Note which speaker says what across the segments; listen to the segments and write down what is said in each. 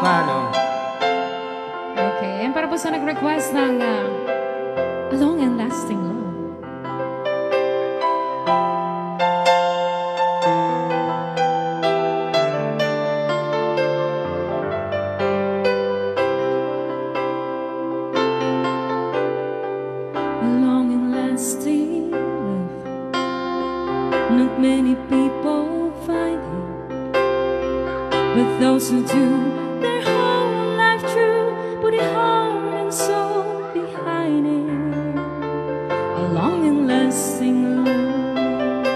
Speaker 1: Ilocano.
Speaker 2: Okay, and para po sa nag-request ng A Long and Lasting Love. A long and lasting love, not many people find it, but those who do, their whole life true, put it heart and soul behind it. A long and lasting love,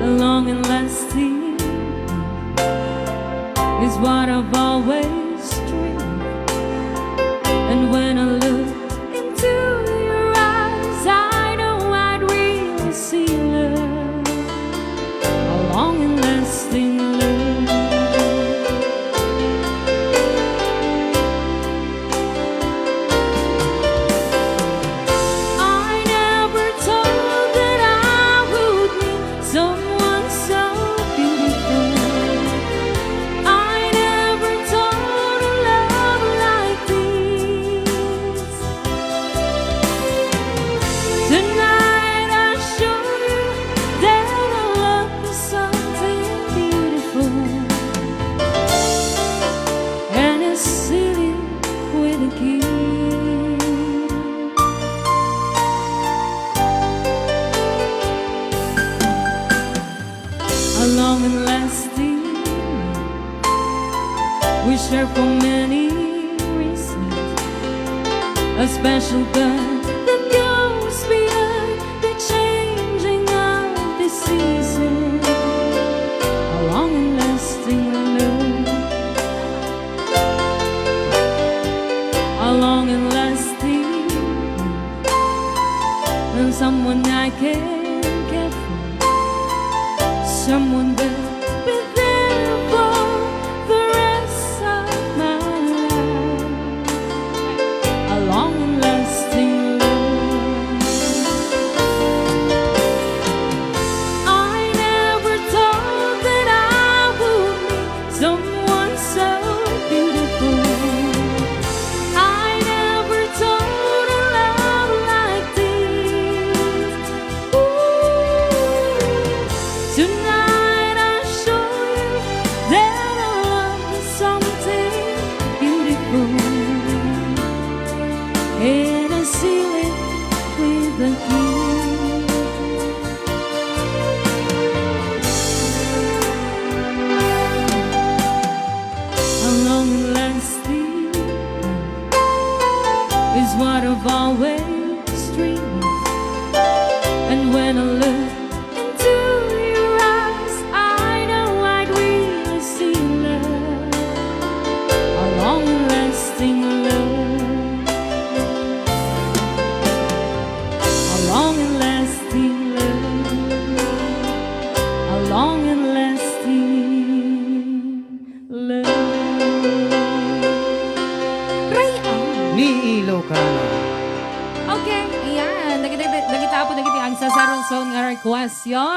Speaker 2: a long and lasting love is what I've always dreamed. And when I look into your eyes, I know I'd really see love, a long and lasting love. I never thought that I would meet someone so beautiful. I never thought a love like this. Tonight I show you that our love is something beautiful, and it's sealed with a kiss. A long and lasting love we share for many reasons, a special bond that goes beyond the changing of the season. A long and lasting love, a long and lasting love, and someone I can care for, someone that will be there for the rest of my life. A long and lasting love. I never thought that I would meet someone so beautiful. I never thought a love like this. Ooh. Tonight I show you that our love is something beautiful, and I seal it with a kiss. A long and lasting love is what I've always dreamed of. And when I look into your eyes, I know I'd really see love, a long and lasting love, a long and lasting love, a long and lasting love.
Speaker 1: Ni Ilocano.
Speaker 2: Okay, ayan. Nagita po ang sa Saron Song nga request yon.